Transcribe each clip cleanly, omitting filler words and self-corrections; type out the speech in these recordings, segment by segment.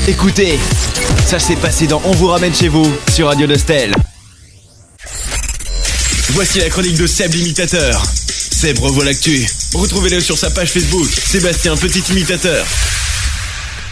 Écoutez, ça s'est passé dans On vous ramène chez vous sur Radio Nostel. Voici la chronique de Seb l'imitateur. Seb revoit l'actu. Retrouvez-le sur sa page Facebook, Sébastien Petit Imitateur.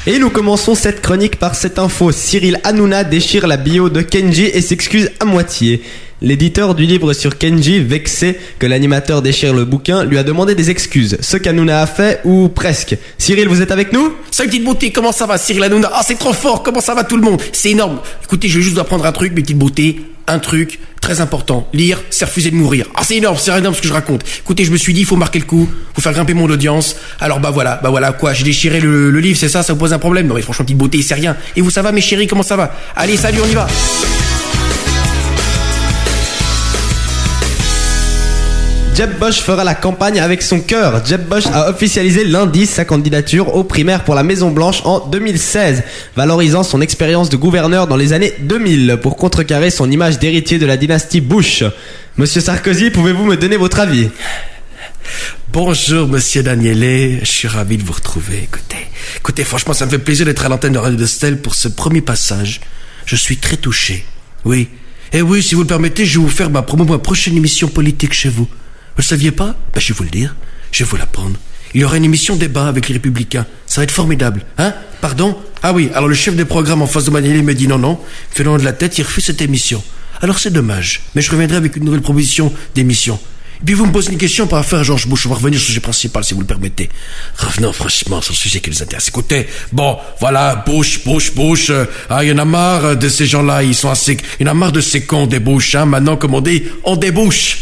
Et nous commençons cette chronique par cette info. Cyril Hanouna déchire la bio de Kenji et s'excuse à moitié. L'éditeur du livre sur Kenji, vexé que l'animateur déchire le bouquin, lui a demandé des excuses. Ce qu'Hanouna a fait, ou presque. Cyril, vous êtes avec nous ? Salut petite beauté, comment ça va Cyril Hanouna ? Ah c'est trop fort, comment ça va tout le monde ? C'est énorme. Écoutez, je vais juste apprendre un truc, mes petites beautés. Un truc très important. Lire, c'est refuser de mourir. Ah c'est énorme ce que je raconte. Écoutez, je me suis dit, il faut marquer le coup, faut faire grimper mon audience. Alors bah voilà quoi, j'ai déchiré le livre, c'est ça vous pose un problème ? Non mais franchement petite beauté, c'est rien. Et vous ça va mes chéris, comment ça va ? Allez salut, on y va. Jeb Bush fera la campagne avec son cœur. Jeb Bush a officialisé lundi sa candidature aux primaires pour la Maison Blanche en 2016, valorisant son expérience de gouverneur dans les années 2000 pour contrecarrer son image d'héritier de la dynastie Bush. Monsieur Sarkozy, pouvez-vous me donner votre avis ? Bonjour Monsieur Daniele, je suis ravi de vous retrouver. Écoutez, franchement ça me fait plaisir d'être à l'antenne de Radio Nostel pour ce premier passage. Je suis très touché. Oui. Et oui, si vous le permettez, je vais vous faire ma prochaine émission politique chez vous. Vous le saviez pas ? Ben, je vais vous le dire. Je vais vous l'apprendre. Il y aura une émission débat avec les Républicains. Ça va être formidable. Hein ? Pardon ? Ah oui, alors le chef des programmes en face de Manieli me dit non, fait loin de la tête, il refuse cette émission. Alors c'est dommage. Mais je reviendrai avec une nouvelle proposition d'émission. Et puis vous me posez une question par rapport à George Bush. On va revenir sur le sujet principal, si vous le permettez. Revenons franchement sur le sujet qui nous intéresse. Écoutez, bon, voilà, Bush. Il y en a marre de ces gens-là, il y en a marre de ces cons des Bush. Hein. Maintenant, comme on dit, on débouche.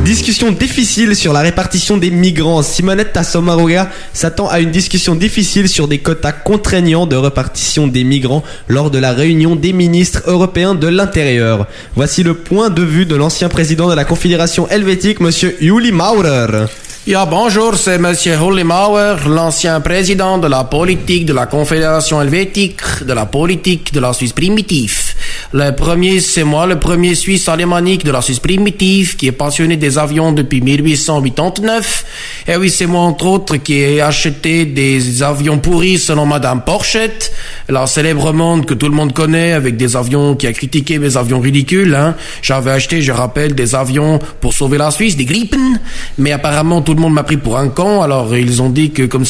Discussion difficile sur la répartition des migrants. Simonetta Tassomaroga s'attend à une discussion difficile sur des quotas contraignants de répartition des migrants lors de la réunion des ministres européens de l'Intérieur. Voici le point de vue de l'ancien président de la Confédération helvétique, monsieur Uli Maurer. Bonjour, c'est Monsieur Uli Maurer, l'ancien président de la politique de la Confédération helvétique, de la politique de la Suisse primitive. C'est moi, le premier Suisse alémanique de la Suisse primitive, qui est passionné des avions depuis 1889. Et oui, c'est moi, entre autres, qui ai acheté des avions pourris selon Madame Porchette, la célèbre monde que tout le monde connaît, avec des avions qui a critiqué mes avions ridicules, hein. J'avais acheté, je rappelle, des avions pour sauver la Suisse, des Gripen, mais apparemment tout le monde m'a pris pour un con, alors ils ont dit que comme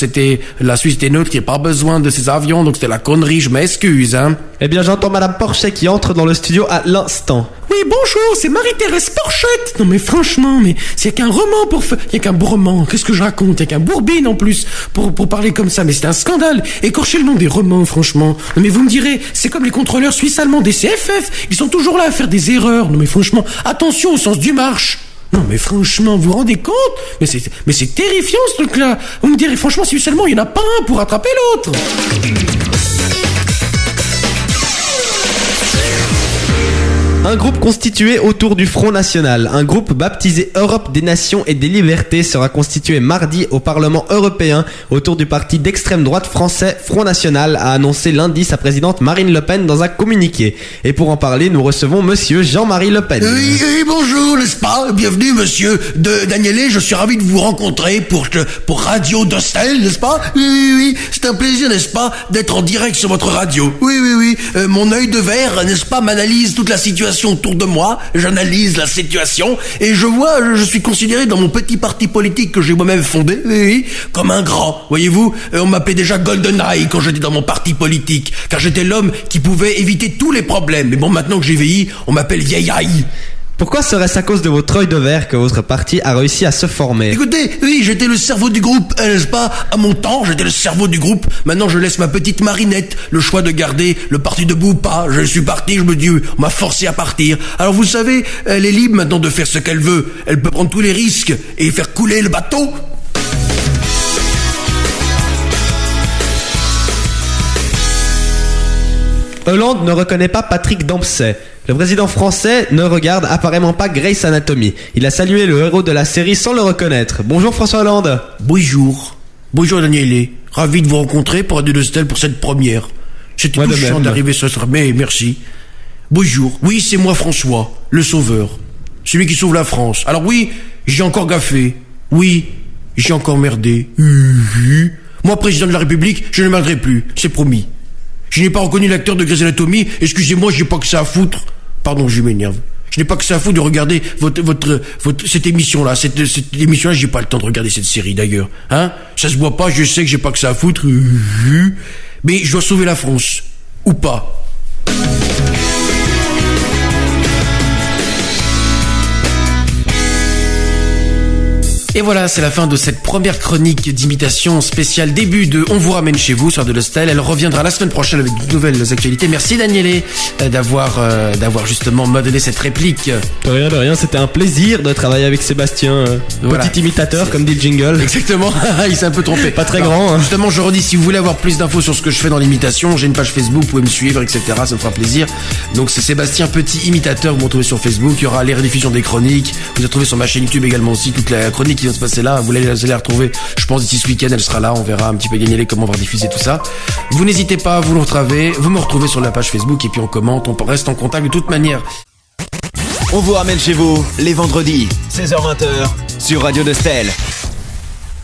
la Suisse était neutre, il n'y a pas besoin de ces avions, donc c'était la connerie, je m'excuse, hein. Eh bien, j'entends Madame Porchet qui entre dans le studio à l'instant. Oui, bonjour, c'est Marie-Thérèse Porchette. Non mais franchement, il y a qu'un roman il y a qu'un beau roman, qu'est-ce que je raconte ? Il y a qu'un Bourbine en plus pour parler comme ça, mais c'est un scandale. Écorcher le nom des romans, franchement. Non mais vous me direz, c'est comme les contrôleurs suisses-allemands des CFF, ils sont toujours là à faire des erreurs. Non mais franchement, attention au sens du marche. Non mais franchement, vous vous rendez compte ? Mais c'est terrifiant ce truc-là. Vous me direz, franchement, si seulement il n'y en a pas un pour attraper l'autre. Un groupe constitué autour du Front National, un groupe baptisé Europe des Nations et des Libertés sera constitué mardi au Parlement européen autour du parti d'extrême droite français Front National, a annoncé lundi sa présidente Marine Le Pen dans un communiqué. Et pour en parler, nous recevons monsieur Jean-Marie Le Pen. Oui, bonjour, n'est-ce pas ? Bienvenue monsieur Daniele, je suis ravi de vous rencontrer pour Radio Nostel, n'est-ce pas ? Oui, c'est un plaisir, n'est-ce pas, d'être en direct sur votre radio. Oui, mon œil de verre, n'est-ce pas, m'analyse toute la situation autour de moi, j'analyse la situation et je suis considéré dans mon petit parti politique que j'ai moi-même fondé, oui, comme un grand. Voyez-vous, on m'appelait déjà GoldenEye quand j'étais dans mon parti politique, car j'étais l'homme qui pouvait éviter tous les problèmes. Mais bon, maintenant que j'ai vieilli, on m'appelle Vieille Aïe. Pourquoi serait-ce à cause de votre œil de verre que votre parti a réussi à se former ? Écoutez, oui, j'étais le cerveau du groupe, n'est-ce pas ? À mon temps, j'étais le cerveau du groupe. Maintenant, je laisse ma petite Marinette le choix de garder le parti debout ou pas. Je suis parti, je me dis, on m'a forcé à partir. Alors, vous savez, elle est libre maintenant de faire ce qu'elle veut. Elle peut prendre tous les risques et faire couler le bateau. Hollande ne reconnaît pas Patrick Dempsey. Le président français ne regarde apparemment pas Grey's Anatomy. Il a salué le héros de la série sans le reconnaître. Bonjour François Hollande. Bonjour. Bonjour Daniele. Ravi de vous rencontrer pour Radio Nostel pour cette première. C'était touchant d'arriver sur ce... Mais merci. Bonjour. Oui, c'est moi François, le sauveur. Celui qui sauve la France. Alors oui, j'ai encore gaffé. Oui, J'ai encore merdé. Moi, président de la République, je ne merderai plus, c'est promis. Je n'ai pas reconnu l'acteur de Grey's Anatomy, excusez-moi, j'ai pas que ça à foutre. Pardon, je m'énerve. Je n'ai pas que ça à foutre de regarder cette émission-là. Cette émission-là, j'ai pas le temps de regarder cette série d'ailleurs. Hein? Ça se voit pas, je sais que j'ai pas que ça à foutre. Mais je dois sauver la France. Ou pas. Et voilà, c'est la fin de cette première chronique d'imitation spéciale début de On vous ramène chez vous sur Radio Nostel. Elle reviendra la semaine prochaine avec de nouvelles actualités. Merci Daniele d'avoir justement modellé cette réplique. De rien, c'était un plaisir de travailler avec Sébastien, Voilà. petit imitateur comme dit le jingle. Exactement, il s'est un peu trompé. Pas très grand, hein. Justement, je redis, si vous voulez avoir plus d'infos sur ce que je fais dans l'imitation, j'ai une page Facebook, vous pouvez me suivre, etc. Ça me fera plaisir. Donc c'est Sébastien Petit Imitateur, vous me retrouvez sur Facebook. Il y aura les rediffusions des chroniques. Vous allez retrouver sur ma chaîne YouTube également aussi toute la chronique qui vient de se passer là. Vous allez la retrouver, je pense, d'ici ce week-end. Elle sera là. On verra un petit peu Daniele comment on va diffuser tout ça. Vous n'hésitez pas, vous me retrouvez sur la page Facebook et puis on commente, on reste en contact de toute manière. On vous ramène chez vous les vendredis, 16h-20h, sur Radio Nostel.